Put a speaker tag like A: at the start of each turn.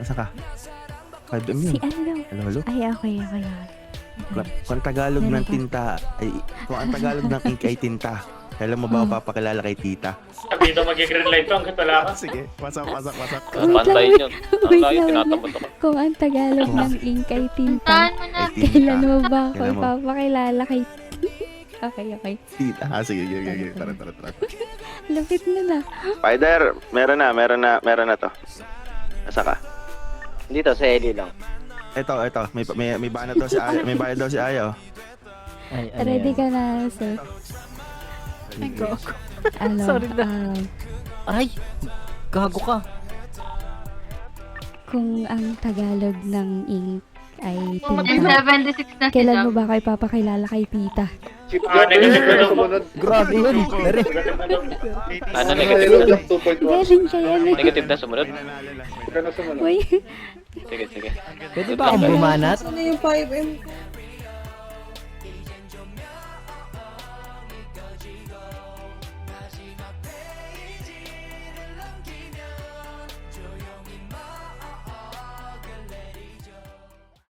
A: Nasa ka? 5M yun.
B: Si ano?
A: Halo?
B: Ay, okay.
A: Kung ang Tagalog ng tinta, kung ang Tagalog ng ink ay tinta, kailan mo ba ako papakilala kay tita?
C: Sabi dito mag-green light to hanggat wala ka.
A: Sige, wasak.
D: Pantayin yun. Ang
B: Wait
D: tayo,
B: lang.
D: tinatamad ako.
B: Kung ang Tagalog ng ink ay tinta,
E: Tahan mo na.
A: Ay,
B: kailan mo ba ako
A: Kailan mo?
B: ipapakilala kay... Okay.
A: Tita. Sige. Tara.
B: Lapit na.
A: Spider, meron na to. Nasa ka?
D: Dito, sa Eli lang.
A: Ito. May banat daw si Aya. May bayad daw si Aya, oh.
B: Ready ka na, sir?
F: Ay, gago.
B: Ano?
F: Sorry na. Ay, gago ka.
B: Kung ang Tagalog ng ink ay
E: Pumunta
B: tinta,
E: 76 na
B: kailan
E: sila.
B: mo ba kayo papakilala kay tita?
C: Negative na daw.
F: Grabe yun. Dari.
C: Negative na daw.
D: Ano, negative na?
B: Galing kaya na.
D: Negative na, sumunod?
B: Uy,
D: Sige.
F: Pwede ba akong bumanat?
G: Ano yung 5M ko?